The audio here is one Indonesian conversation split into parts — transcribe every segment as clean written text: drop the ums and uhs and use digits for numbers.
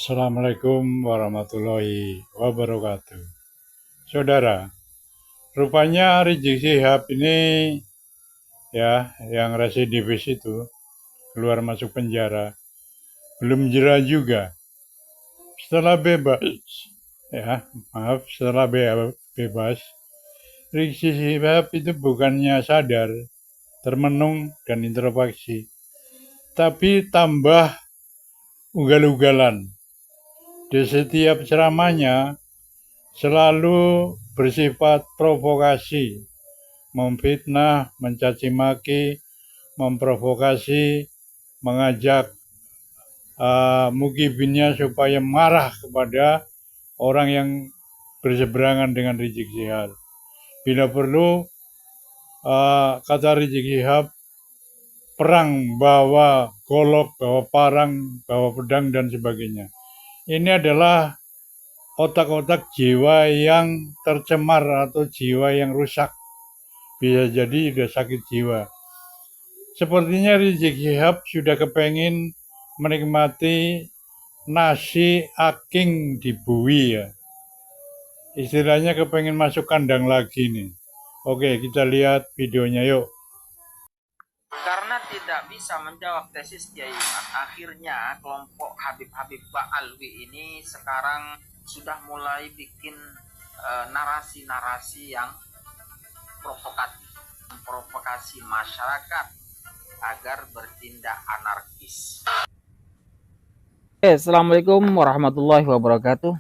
Assalamualaikum warahmatullahi wabarakatuh. Saudara, rupanya Rizik Syihab ini yang residivis itu keluar masuk penjara belum jera juga. Setelah bebas, setelah bebas, Rizik Syihab itu bukannya sadar, termenung dan introspeksi, tapi tambah ugal-ugalan. Di setiap ceramahnya selalu bersifat provokasi, memfitnah, mencaci maki, memprovokasi, mengajak mukibinnya supaya marah kepada orang yang berseberangan dengan Rizik Syihab. Bila perlu, kata Rizik Syihab, perang bawa golok, bawa parang, bawa pedang dan sebagainya. Ini adalah otak-otak jiwa yang tercemar atau jiwa yang rusak. Bisa jadi sudah sakit jiwa. Sepertinya Rizik Syihab sudah kepengin menikmati nasi aking di bui ya. Istilahnya kepengin masuk kandang lagi nih. Oke, kita lihat videonya yuk. Karena tidak bisa menjawab tesis Kiai Iman, akhirnya kelompok Habib-Habib Ba'alwi ini sekarang sudah mulai bikin narasi-narasi yang provokatif, memprovokasi masyarakat agar bertindak anarkis. Assalamualaikum warahmatullahi wabarakatuh.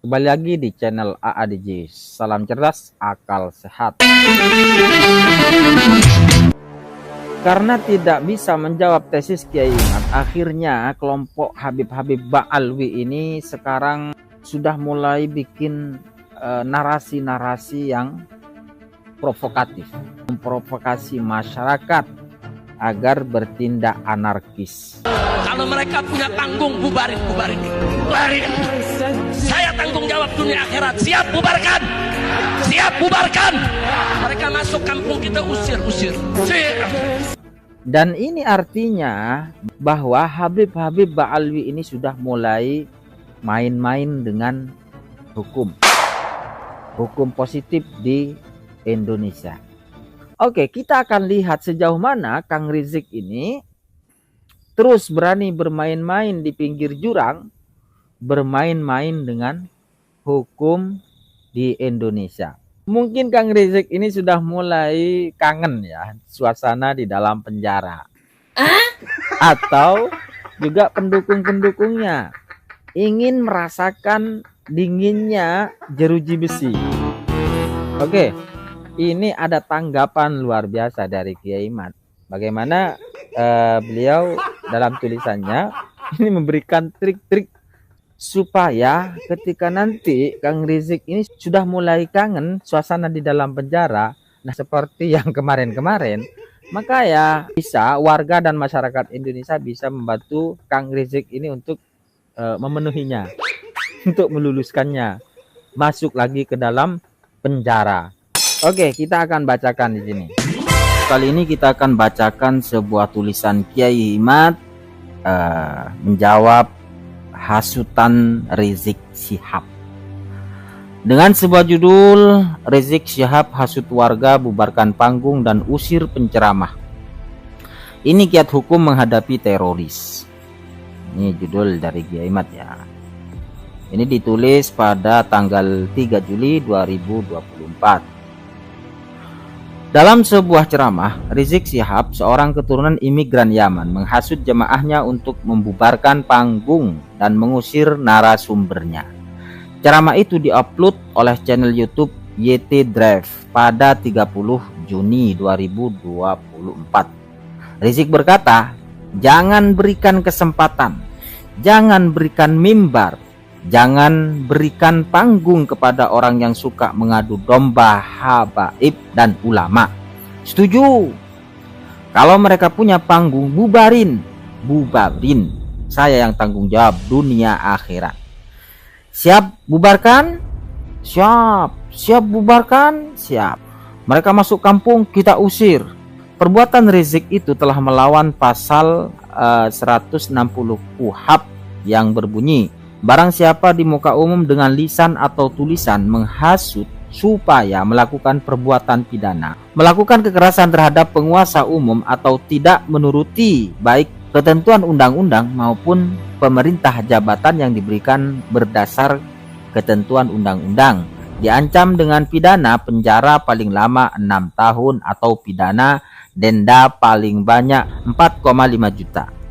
Kembali lagi di channel AADJ. Salam cerdas, akal sehat. Karena tidak bisa menjawab tesis Kiai Iman, akhirnya kelompok Habib-Habib Ba'alwi ini sekarang sudah mulai bikin narasi-narasi yang provokatif, memprovokasi masyarakat agar bertindak anarkis. Kalau mereka punya panggung, bubarin. Saya tanggung jawab dunia akhirat. Siap bubarkan. Mereka masuk kampung kita, usir. Dan ini artinya bahwa Habib-Habib Ba'alwi ini sudah mulai main-main dengan hukum positif di Indonesia. Oke, kita akan lihat sejauh mana Kang Rizik ini terus berani bermain-main di pinggir jurang, bermain-main dengan hukum di Indonesia. Mungkin Kang Rizik ini sudah mulai kangen ya suasana di dalam penjara. Atau juga pendukung-pendukungnya ingin merasakan dinginnya jeruji besi. Oke, ini ada tanggapan luar biasa dari Kiai Iman. Bagaimana beliau dalam tulisannya ini memberikan trik-trik supaya ketika nanti Kang Rizik ini sudah mulai kangen suasana di dalam penjara, nah seperti yang kemarin-kemarin, maka ya bisa warga dan masyarakat Indonesia bisa membantu Kang Rizik ini untuk memenuhinya, untuk meluluskannya masuk lagi ke dalam penjara. Oke, kita akan bacakan di sini. Kali ini kita akan bacakan sebuah tulisan Kiai Iman menjawab hasutan Rizik Syihab. Dengan sebuah judul, Rizik Syihab hasut warga bubarkan panggung dan usir penceramah. Ini kiat hukum menghadapi teroris. Ini judul dari Kiai Iman ya. Ini ditulis pada tanggal 3 Juli 2024. Dalam sebuah ceramah, Rizik Syihab, seorang keturunan imigran Yaman, menghasut jemaahnya untuk membubarkan panggung dan mengusir narasumbernya. Ceramah itu diupload oleh channel YouTube YT Drive pada 30 Juni 2024. Rizik berkata, "Jangan berikan kesempatan, jangan berikan mimbar, jangan berikan panggung kepada orang yang suka mengadu domba habaib dan ulama. Setuju? Kalau mereka punya panggung, bubarin. Saya yang tanggung jawab dunia akhirat. Siap bubarkan? Siap bubarkan? Siap. Mereka masuk kampung, kita usir." Perbuatan Rizik itu telah melawan pasal 160 KUHP yang berbunyi, Barang siapa di muka umum dengan lisan atau tulisan menghasut supaya melakukan perbuatan pidana, melakukan kekerasan terhadap penguasa umum atau tidak menuruti baik ketentuan undang-undang maupun pemerintah jabatan yang diberikan berdasar ketentuan undang-undang, diancam dengan pidana penjara paling lama 6 tahun atau pidana denda paling banyak 4,5 juta.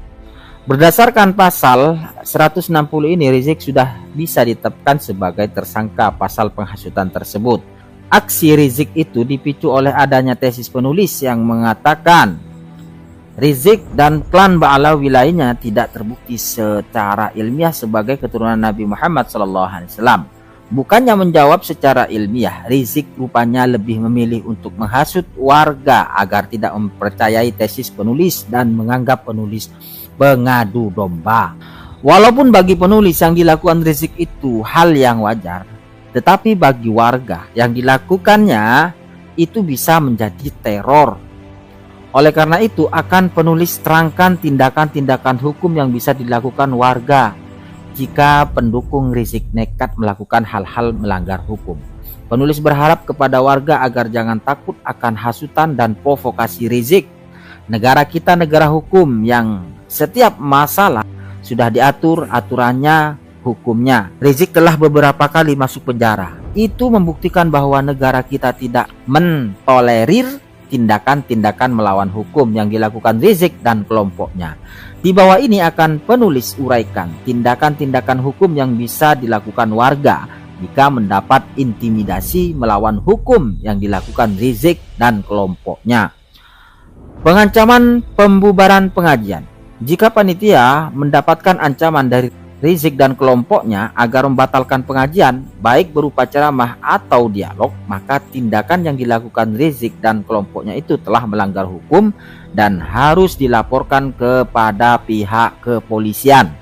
Berdasarkan pasal 160 ini, Rizik sudah bisa ditetapkan sebagai tersangka pasal penghasutan tersebut. Aksi Rizik itu dipicu oleh adanya tesis penulis yang mengatakan Rizik dan klan Ba'alawi lainnya tidak terbukti secara ilmiah sebagai keturunan Nabi Muhammad SAW. Bukannya menjawab secara ilmiah, Rizik rupanya lebih memilih untuk menghasut warga agar tidak mempercayai tesis penulis dan menganggap penulis pengadu domba. Walaupun bagi penulis yang dilakukan Rizik itu hal yang wajar, tetapi bagi warga yang dilakukannya itu bisa menjadi teror. Oleh karena itu akan penulis terangkan tindakan-tindakan hukum yang bisa dilakukan warga jika pendukung Rizik nekat melakukan hal-hal melanggar hukum. Penulis berharap kepada warga agar jangan takut akan hasutan dan provokasi Rizik. Negara kita negara hukum yang setiap masalah sudah diatur aturannya, hukumnya. Rizik telah beberapa kali masuk penjara. Itu membuktikan bahwa negara kita tidak mentolerir tindakan-tindakan melawan hukum yang dilakukan Rizik dan kelompoknya. Di bawah ini akan penulis uraikan tindakan-tindakan hukum yang bisa dilakukan warga jika mendapat intimidasi melawan hukum yang dilakukan Rizik dan kelompoknya. Pengancaman pembubaran pengajian. Jika panitia mendapatkan ancaman dari Rizik dan kelompoknya agar membatalkan pengajian, baik berupa ceramah atau dialog, maka tindakan yang dilakukan Rizik dan kelompoknya itu telah melanggar hukum dan harus dilaporkan kepada pihak kepolisian.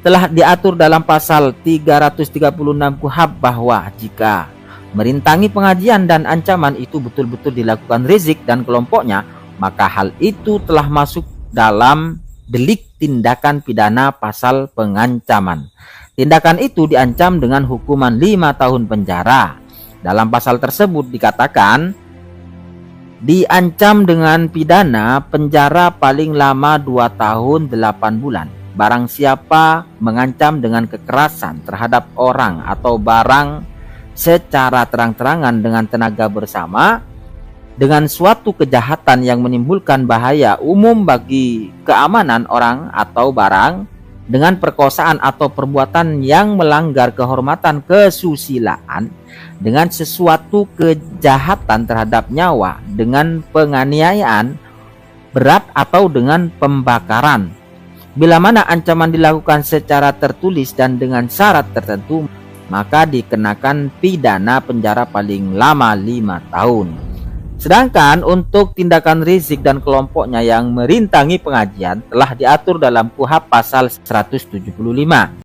Telah diatur dalam pasal 336 KUHP bahwa jika merintangi pengajian dan ancaman itu betul-betul dilakukan Rizik dan kelompoknya, maka hal itu telah masuk dalam delik tindakan pidana pasal pengancaman. Tindakan itu diancam dengan hukuman 5 tahun penjara. Dalam pasal tersebut dikatakan diancam dengan pidana penjara paling lama 2 tahun 8 bulan. Barang siapa mengancam dengan kekerasan terhadap orang atau barang secara terang-terangan dengan tenaga bersama dengan suatu kejahatan yang menimbulkan bahaya umum bagi keamanan orang atau barang, dengan perkosaan atau perbuatan yang melanggar kehormatan kesusilaan, dengan sesuatu kejahatan terhadap nyawa, dengan penganiayaan berat atau dengan pembakaran. Bila mana ancaman dilakukan secara tertulis dan dengan syarat tertentu, maka dikenakan pidana penjara paling lama 5 tahun. Sedangkan untuk tindakan Rizik dan kelompoknya yang merintangi pengajian telah diatur dalam KUHP pasal 175.